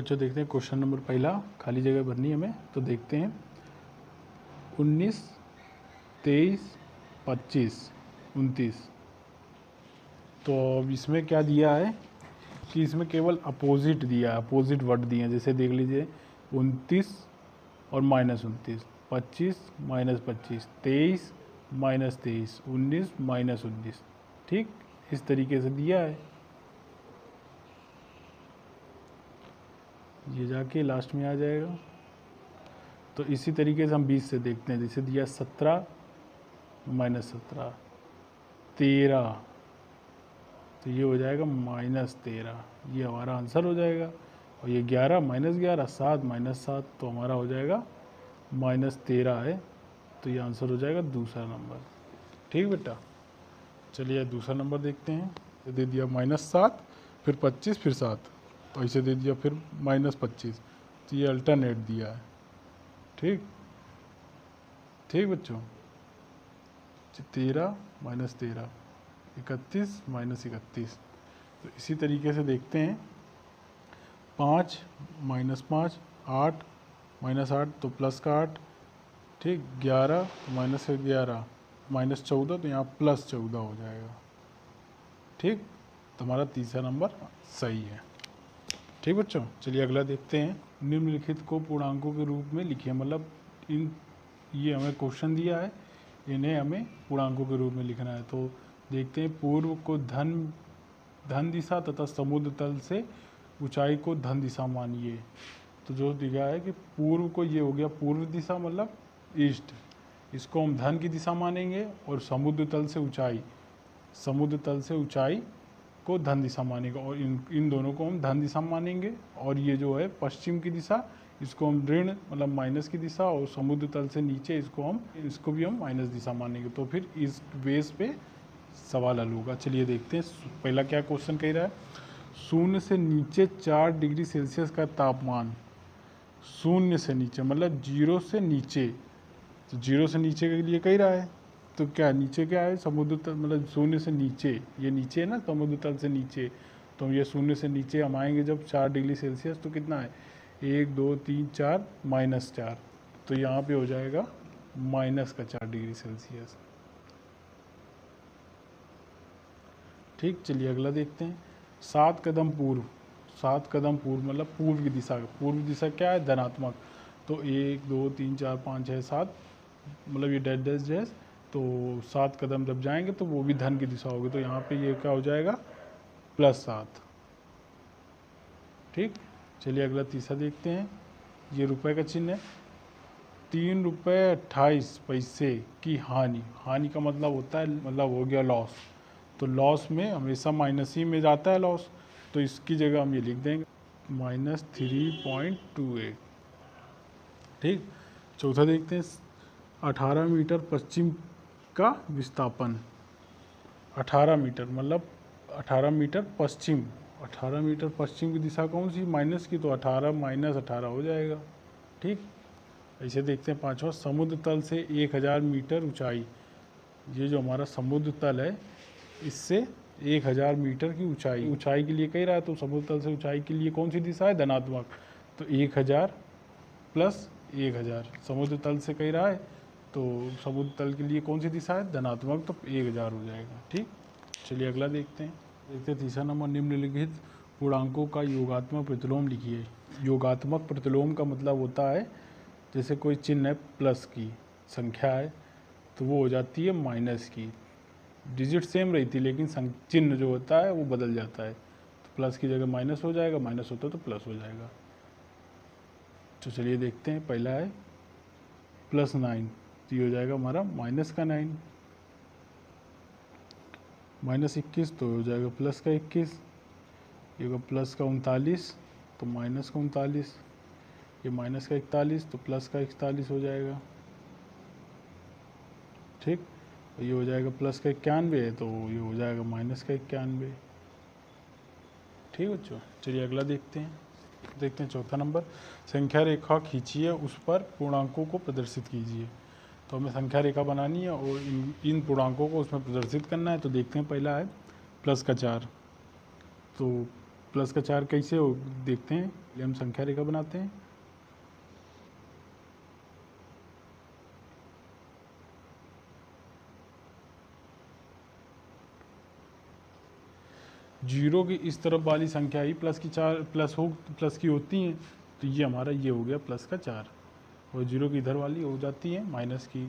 बच्चों देखते हैं क्वेश्चन नंबर पहला, खाली जगह भरनी है हमें। तो देखते हैं 19, 23, 25, 29। तो अब इसमें क्या दिया है कि इसमें केवल अपोजिट दिया है, अपोजिट वर्ड दिए हैं। जैसे देख लीजिए 29 और -29, 25 -25, 23 -23, 19 -19। ठीक, इस तरीके से दिया है। ये जाके लास्ट में आ जाएगा। तो इसी तरीके से हम 20 से देखते हैं। जैसे दिया 17 -17, 13, तो ये हो जाएगा -13, ये हमारा आंसर हो जाएगा। और ये 11 -11, 7 -7, तो हमारा हो जाएगा -13 है। तो ये आंसर हो जाएगा दूसरा नंबर। ठीक बेटा, चलिए दूसरा नंबर देखते हैं। दे दिया -7, फिर 25, फिर 7, तो ऐसे दे दिया फिर -25, तो ये अल्टरनेट दिया है। ठीक ठीक बच्चों, 13 -13, 31 -31। तो इसी तरीके से देखते हैं 5 -5, 8 -8, तो प्लस का 8। ठीक, 11 -11, -14, तो यहाँ +14 हो जाएगा। ठीक, तो हमारा तीसरा नंबर सही है। ठीक बच्चों, चलिए अगला देखते हैं। निम्नलिखित को पूर्णांकों के रूप में लिखिए। मतलब ये हमें क्वेश्चन दिया है, इन्हें हमें पूर्णांकों के रूप में लिखना है। तो देखते हैं, पूर्व को धन दिशा तथा समुद्र तल से ऊंचाई को धन दिशा मानिए। तो जो दिया है कि पूर्व को, ये हो गया पूर्व दिशा मतलब ईस्ट, इसको हम धन की दिशा मानेंगे। और समुद्र तल से ऊंचाई को धन दिशा मानेंगे। और इन दोनों को हम धन दिशा मानेंगे। और ये जो है पश्चिम की दिशा, इसको हम ऋण मतलब माइनस की दिशा। और समुद्र तल से नीचे इसको भी हम माइनस दिशा मानेंगे। तो फिर इस बेस पे सवाल हल होगा। चलिए देखते हैं पहला क्या क्वेश्चन कह रहा है। 0 से नीचे 4 डिग्री सेल्सियस का तापमान, 0 से नीचे मतलब 0 से नीचे, तो 0 से नीचे के लिए कह रहा है। तो क्या नीचे क्या है, समुद्र तल मतलब 0 से नीचे, ये नीचे है ना समुद्र तल से नीचे। तो ये 0 से नीचे हम आएंगे जब 4 डिग्री सेल्सियस, तो कितना है 1 2 3 4 -4, तो यहाँ पे हो जाएगा -4 डिग्री सेल्सियस। ठीक, चलिए अगला देखते हैं। 7 कदम पूर्व, 7 कदम पूर्व मतलब पूर्व की दिशा। पूर्व दिशा क्या है, धनात्मक। तो 1 2 3 4 5 6 7 मतलब ये डैश डैश डैश, तो 7 कदम जब जाएंगे तो वो भी धन की दिशा होगी। तो यहाँ पे ये क्या हो जाएगा +7। ठीक, चलिए अगला तीसरा देखते हैं। ये रुपए का चिन्ह है। 3 रुपये 28 पैसे की हानि, हानि का मतलब होता है मतलब हो गया लॉस। तो लॉस में हमेशा माइनस ही में जाता है लॉस। तो इसकी जगह हम ये लिख देंगे -3.28। ठीक, चौथा देखते हैं। 18 मीटर पश्चिम का विस्थापन, 18 मीटर मतलब 18 मीटर पश्चिम, 18 मीटर पश्चिम की दिशा कौन सी, माइनस की, तो 18 -18 हो जाएगा। ठीक, ऐसे देखते हैं पांचवा। समुद्र तल से 1000 मीटर ऊंचाई, ये जो हमारा समुद्र तल है इससे 1000 मीटर की ऊंचाई के लिए कह रहा है। तो समुद्र तल से ऊंचाई के लिए कौन सी दिशा है, धनात्मक। तो 1000 + 1000 समुद्र तल से कह रहा है, तो समुद्र तल के लिए कौन सी दिशा है, धनात्मक, तो 1000 हो जाएगा। ठीक, चलिए अगला देखते हैं। तीसरा नंबर, निम्नलिखित पूर्णांकों का योगात्मक प्रतिलोम लिखिए। योगात्मक प्रतिलोम का मतलब होता है जैसे कोई चिन्ह है, प्लस की संख्या है तो वो हो जाती है माइनस की। डिजिट सेम रहती है लेकिन चिन्ह जो होता है वो बदल जाता है। तो प्लस की जगह माइनस हो जाएगा, माइनस होता है तो प्लस हो जाएगा। तो चलिए देखते हैं, पहला है +9, तो ये हो जाएगा हमारा -9। -21 तो हो जाएगा +21। ये होगा +39, तो -39। ये -41 तो +41 हो जाएगा। ठीक, ये हो जाएगा +91 है, तो ये हो जाएगा -91। ठीक बच्चों, चलिए अगला देखते हैं चौथा नंबर। संख्या रेखा खींचिए, उस पर पूर्णांकों को प्रदर्शित कीजिए। तो हमें संख्या रेखा बनानी है और इन पूर्णांकों को उसमें प्रदर्शित करना है। तो देखते हैं, पहला है +4, तो प्लस का 4 कैसे हो देखते हैं, हम संख्या रेखा बनाते हैं। जीरो की इस तरफ वाली संख्या ही प्लस की होती हैं, तो ये हमारा ये हो गया प्लस का 4, और जीरो की इधर वाली हो जाती है माइनस की,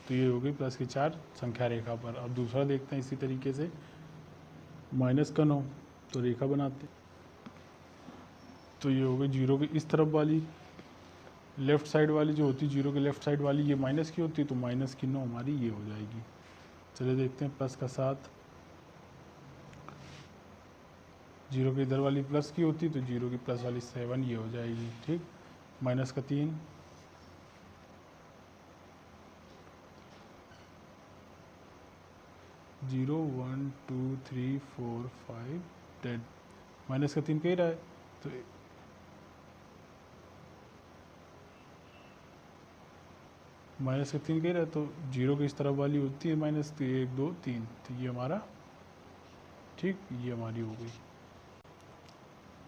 तो ये हो गई प्लस की 4 संख्या रेखा पर। अब दूसरा देखते हैं इसी तरीके से, माइनस का 9, तो रेखा बनाते हैं। तो ये हो गई जीरो की इस तरफ वाली लेफ़्ट साइड वाली जो होती है, जीरो के लेफ़्ट साइड वाली ये माइनस की होती है, तो माइनस की 9 हमारी ये हो जाएगी। चलिए देखते हैं प्लस का 7, जीरो की इधर वाली प्लस की होती तो जीरो की प्लस वाली 7 ये हो जाएगी। ठीक, माइनस का 3, जीरो 1 2 3 4 5 10, माइनस का 3 कह रहा है, तो माइनस का 3 कह रहा है, तो जीरो की इस तरफ वाली होती है माइनस 1 2 3, तो ये हमारा, ठीक, ये हमारी हो गई।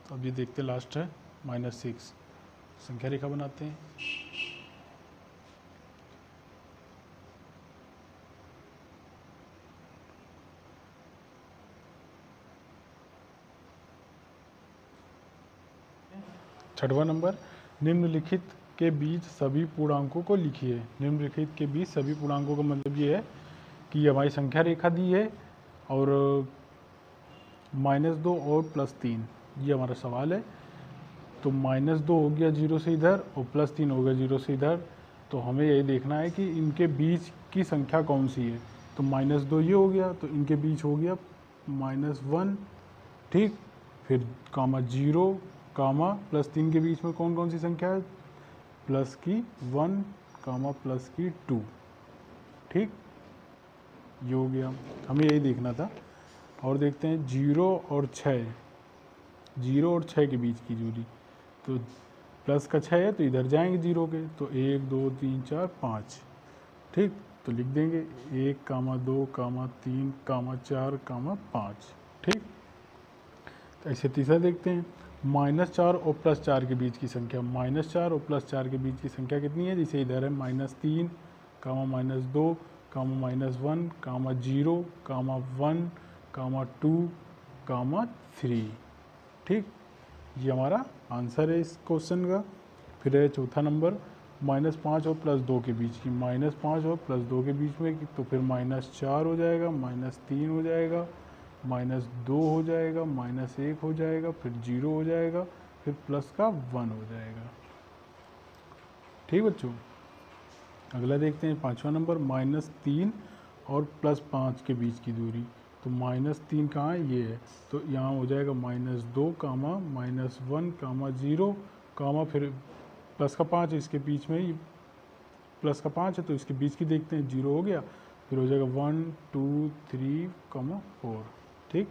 तो अब ये देखते लास्ट है -6, संख्या रेखा बनाते हैं। छठवां नंबर, निम्नलिखित के बीच सभी पूर्णांकों को लिखिए। निम्नलिखित के बीच सभी पूर्णांकों का मतलब ये है कि ये हमारी संख्या रेखा दी है और -2 और +3, ये हमारा सवाल है। तो -2 हो गया जीरो से इधर और +3 हो गया जीरो से इधर, तो हमें यही देखना है कि इनके बीच की संख्या कौन सी है। तो -2 ये हो गया, तो इनके बीच हो गया -1, ठीक, फिर कामा 0 कामा +3 के बीच में कौन कौन सी संख्या है, प्लस की 1 कामा प्लस की 2, ठीक, ये हो गया, हमें यही देखना था। और देखते हैं 0 और 6, 0 और 6 के बीच की दूरी, तो प्लस का 6 है तो इधर जाएंगे जीरो के, तो 1 2 3 4 5, ठीक, तो लिख देंगे 1 कामा 2 कामा 3 कामा 4 कामा 5, ठीक। तो ऐसे तीसरा देखते हैं, -4 और +4 के बीच की संख्या, -4 और +4 के बीच की संख्या कितनी है, जैसे इधर है -3 कामा -2 कामा -1 कामा 0 कामा 1 कामा 2 कामा 3, ठीक, ये हमारा आंसर है इस क्वेश्चन का। फिर है चौथा नंबर, -5 और +2 के बीच की, -5 और +2 के बीच में, तो फिर -4 हो जाएगा, -3 हो जाएगा, -2 हो जाएगा, -1 हो जाएगा, फिर 0 हो जाएगा, फिर प्लस का 1 हो जाएगा, ठीक बच्चों। अगला देखते हैं पाँचवा नंबर, -3 और +5 के बीच की दूरी, तो -3 कहाँ है, ये है, तो यहाँ हो जाएगा -2 कामा -1 कामा 0 कामा फिर प्लस का 5, इसके बीच में ही प्लस का 5 है तो इसके बीच की देखते हैं, 0 हो गया, फिर हो जाएगा 1 2 3 कामा 4, ठीक।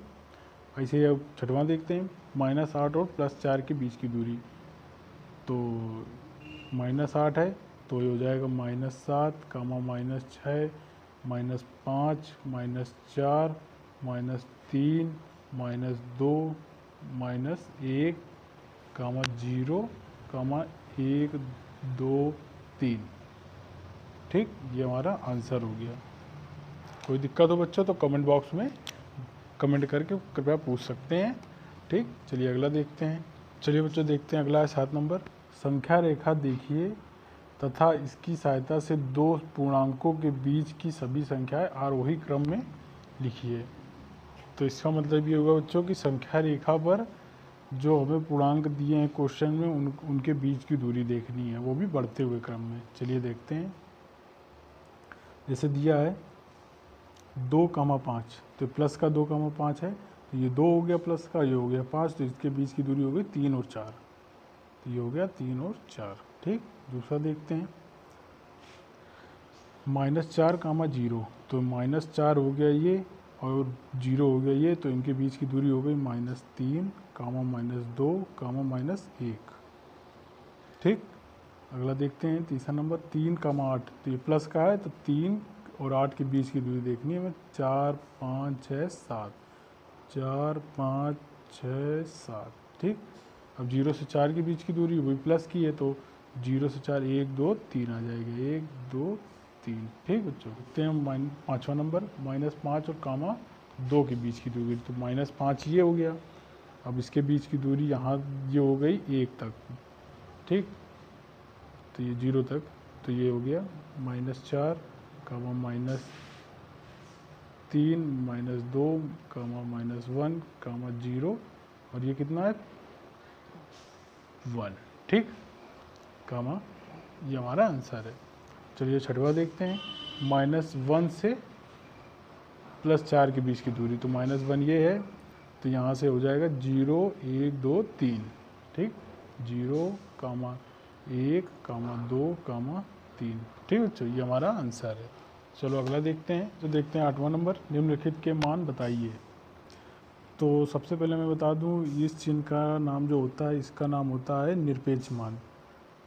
ऐसे ही अब छठवां देखते हैं, -8 और +4 के बीच की दूरी, तो -8 है तो ये हो जाएगा -7 कामा -6 -5 -4 -3 -2 -1 कामा 0 कामा 1 2 3, ठीक, ये हमारा आंसर हो गया। कोई दिक्कत हो बच्चों तो कमेंट बॉक्स में कमेंट करके कृपया पूछ सकते हैं, ठीक। चलिए अगला देखते हैं। चलिए बच्चों देखते हैं अगला है 7 नंबर, संख्या रेखा देखिए तथा इसकी सहायता से दो पूर्णांकों के बीच की सभी संख्याएं आरोही क्रम में लिखिए। तो इसका मतलब ये होगा बच्चों कि संख्या रेखा पर जो हमें पूर्णांक दिए हैं क्वेश्चन में उनके बीच की दूरी देखनी है, वो भी बढ़ते हुए क्रम में। चलिए देखते हैं, जैसे दिया है 2,5, तो प्लस का 2,5 है, तो ये 2 हो गया प्लस का, ये हो गया 5, तो इसके बीच की दूरी हो गई 3 और 4, तो ये हो गया 3 और 4, ठीक। दूसरा देखते हैं, -4,0, तो -4 हो गया ये और 0 हो गया ये, तो इनके बीच की दूरी हो गई -3 -2 -1, ठीक। अगला देखते हैं तीसरा नंबर, 3,8, तो ये प्लस का है तो 3 और 8 के बीच की दूरी देखनी है हमें, 4 5 6 7, 4 5 6 7, ठीक। अब 0 से 4 के बीच की दूरी वही प्लस की है, तो 0 से 4 1 2 3 आ जाएगा, 1 2 3, ठीक बच्चों। देखते हैं पाँचवा नंबर, -5 और कामा 2 के बीच की दूरी, तो -5 ये हो गया। अब इसके बीच की दूरी यहाँ ये हो गई 1 तक, ठीक, तो ये 0 तक, तो ये हो गया -4 कामा -3 -2 कामा -1 कामा 0, और ये कितना है 1, ठीक, कामा, ये हमारा आंसर है। चलिए छठवा देखते हैं, -1 से +4 के बीच की दूरी, तो -1 ये है, तो यहाँ से हो जाएगा 0 1 2 3, ठीक, 0 कामा 1 कामा 2 कामा 3, ठीक बच्चों, ये हमारा आंसर है। चलो अगला देखते हैं, तो देखते हैं 8वां नंबर, निम्नलिखित के मान बताइए। तो सबसे पहले मैं बता दूं, इस चिन्ह का नाम जो होता है, इसका नाम होता है निरपेक्ष मान,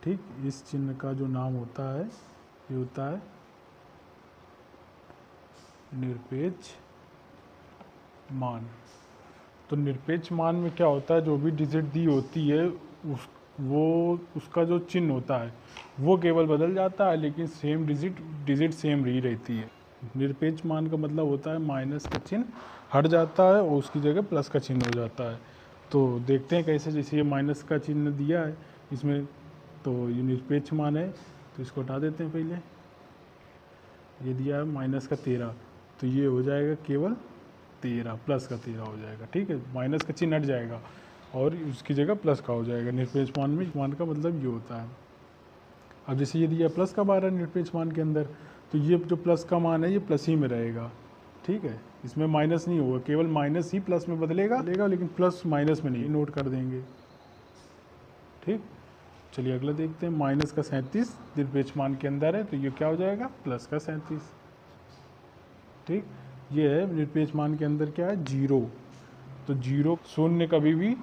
ठीक। इस चिन्ह का जो नाम होता है ये होता है निरपेक्ष मान। तो निरपेक्ष मान में क्या होता है, जो भी डिजिट दी होती है उसका जो चिन्ह होता है वो केवल बदल जाता है, लेकिन सेम डिजिट सेम ही रहती है। निरपेक्ष मान का मतलब होता है माइनस का चिन्ह हट जाता है और उसकी जगह प्लस का चिन्ह हो जाता है। तो देखते हैं कैसे, जैसे ये माइनस का चिन्ह दिया है इसमें, तो ये निरपेक्ष मान है, तो इसको हटा देते हैं पहले। ये दिया है माइनस का 13, तो ये हो जाएगा केवल 13, प्लस का 13 हो जाएगा, ठीक है, माइनस का चिन्ह हट जाएगा और उसकी जगह प्लस का हो जाएगा। निरपेक्ष मान में मान का मतलब ये होता है। अब जैसे ये दिया प्लस का 12 निरपेक्ष मान के अंदर, तो ये जो प्लस का मान है ये प्लस ही में रहेगा, ठीक है, इसमें माइनस नहीं होगा, केवल माइनस ही प्लस में बदलेगा, लेकिन प्लस माइनस में नहीं, नोट कर देंगे, ठीक। चलिए अगला देखते हैं, माइनस का 37 निरपेक्ष मान के अंदर है, तो ये क्या हो जाएगा प्लस का 37, ठीक। ये है निरपेक्ष मान के अंदर क्या है 0, तो 0 शून्य कभी भी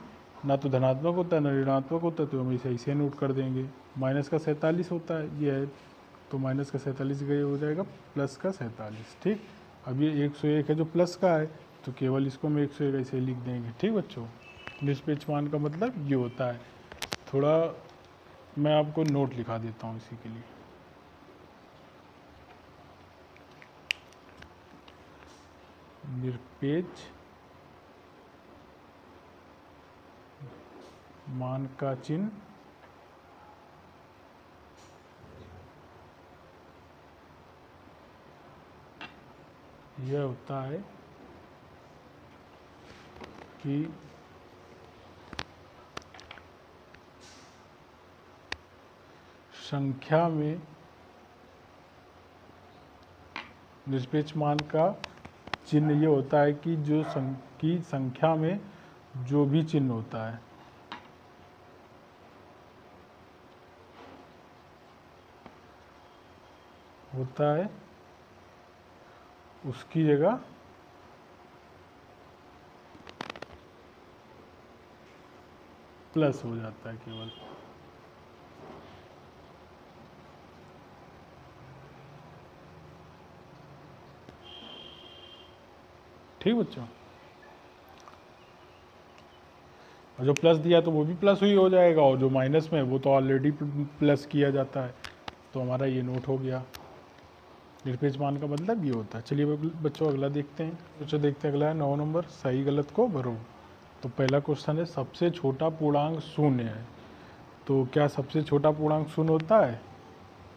ना तो धनात्मक होता है ना ऋणात्मक होता है, तो हम इसे ऐसे नोट कर देंगे। माइनस का 47 होता है, ये है, तो माइनस का 47 गए हो जाएगा प्लस का 47, ठीक। अब ये 101 है जो प्लस का है, तो केवल इसको हम 101 ऐसे लिख देंगे, ठीक बच्चों। निरपेक्ष मान का मतलब ये होता है। थोड़ा मैं आपको नोट लिखा देता हूँ इसी के लिए। निरपेक्ष मान का चिन्ह यह होता है कि संख्या में, निरपेक्ष मान का चिन्ह ये होता है कि जो की संख्या में जो भी चिन्ह होता है उसकी जगह प्लस हो जाता है केवल, ठीक बच्चों। और जो प्लस दिया तो वो भी प्लस ही हो जाएगा, और जो माइनस में वो तो ऑलरेडी प्लस किया जाता है, तो हमारा ये नोट हो गया। निरपेक्ष मान का मतलब ये होता है। चलिए बच्चों अगला देखते हैं। बच्चों देखते हैं अगला है 9 नंबर, सही गलत को भरो। तो पहला क्वेश्चन है, सबसे छोटा पूर्णांक शून्य है, तो क्या सबसे छोटा पूर्णांक शून्य होता है?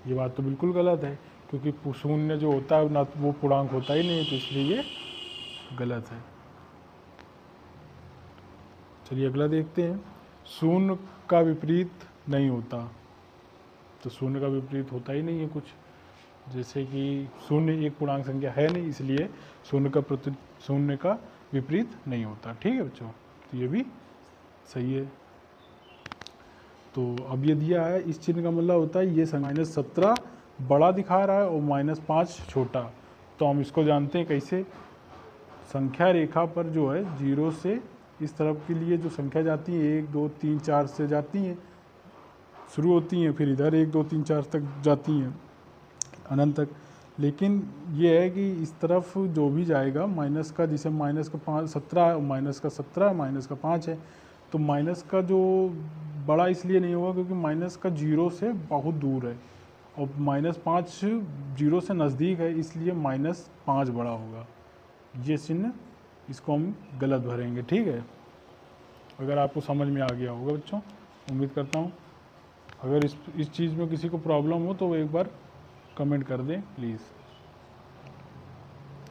ये बात तो बिल्कुल गलत है, क्योंकि शून्य जो होता है ना वो पूर्णांक होता ही नहीं, तो इसलिए ये गलत है। चलिए अगला देखते हैं, शून्य का विपरीत नहीं होता, तो शून्य का विपरीत होता ही नहीं है कुछ, जैसे कि शून्य एक पूर्णांक संख्या है नहीं, इसलिए शून्य का विपरीत नहीं होता। ठीक है बच्चों, तो ये भी सही है। तो अब ये दिया है, इस चिन्ह का मतलब होता है ये -17 बड़ा दिखा रहा है और -5 छोटा। तो हम इसको जानते हैं कैसे, संख्या रेखा पर जो है 0 से इस तरफ के लिए जो संख्या जाती है 1 2 3 4 से जाती हैं, शुरू होती हैं, फिर इधर 1 2 3 4 तक जाती हैं अनंत तक। लेकिन ये है कि इस तरफ जो भी जाएगा माइनस का, जैसे माइनस का 17, माइनस का 17, माइनस का 5 है, तो माइनस का जो बड़ा इसलिए नहीं होगा क्योंकि माइनस का जीरो से बहुत दूर है, और -5 जीरो से नज़दीक है, इसलिए -5 बड़ा होगा। ये चिन्ह इसको हम गलत भरेंगे। ठीक है, अगर आपको समझ में आ गया होगा बच्चों, उम्मीद करता हूँ। अगर इस चीज़ में किसी को प्रॉब्लम हो तो वो एक बार कमेंट कर दें प्लीज़।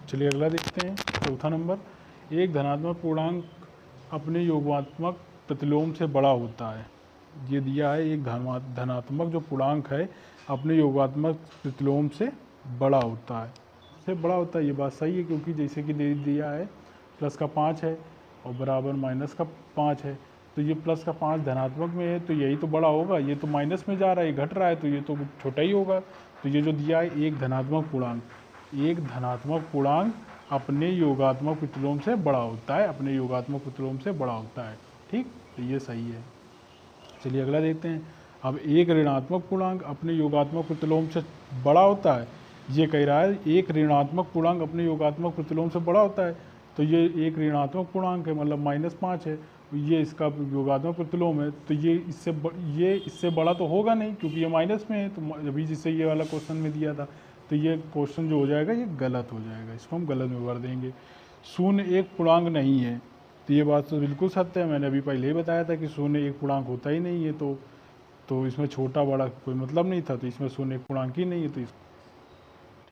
चलिए अगला देखते हैं, चौथा नंबर। एक धनात्मक पूर्णांक अपने योगात्मक प्रतिलोम से बड़ा होता है। ये दिया है, एक धनात्मक जो पूर्णांक है अपने योगात्मक प्रतिलोम से बड़ा होता है, ये बात सही है, क्योंकि जैसे कि दे दिया है प्लस का 5 है और बराबर माइनस का 5 है, तो ये प्लस का 5 धनात्मक में है तो यही तो बड़ा होगा, ये तो माइनस में जा रहा है, ये घट रहा है, तो ये तो छोटा ही होगा। तो ये जो दिया है एक धनात्मक पूर्णांक अपने योगात्मक प्रतिलोम से बड़ा होता है, अपने योगात्मक प्रतिलोम से बड़ा होता है। ठीक, तो ये सही है। चलिए अगला देखते हैं। अब एक ऋणात्मक पूर्णांक अपने योगात्मक प्रतिलोम से बड़ा होता है, ये कह रहा है एक ऋणात्मक पूर्णांक अपने योगात्मक प्रतिलोम से बड़ा होता है, तो ये एक ऋणात्मक पूर्णांक है, मतलब -5 है, ये इसका योगात्मक प्रतिलोम है, तो ये इससे बड़ा तो होगा नहीं क्योंकि ये माइनस में है, तो अभी जिससे ये वाला क्वेश्चन में दिया था, तो ये क्वेश्चन जो हो जाएगा ये गलत हो जाएगा, इसको हम गलत में भर देंगे। शून्य एक पूर्णांक नहीं है, तो ये बात तो बिल्कुल सत्य है, मैंने अभी पहले ही बताया था कि शून्य एक पूर्णांक होता ही नहीं है, तो इसमें छोटा बड़ा कोई मतलब नहीं था, तो इसमें शून्य एक पूर्णांक ही नहीं है, तो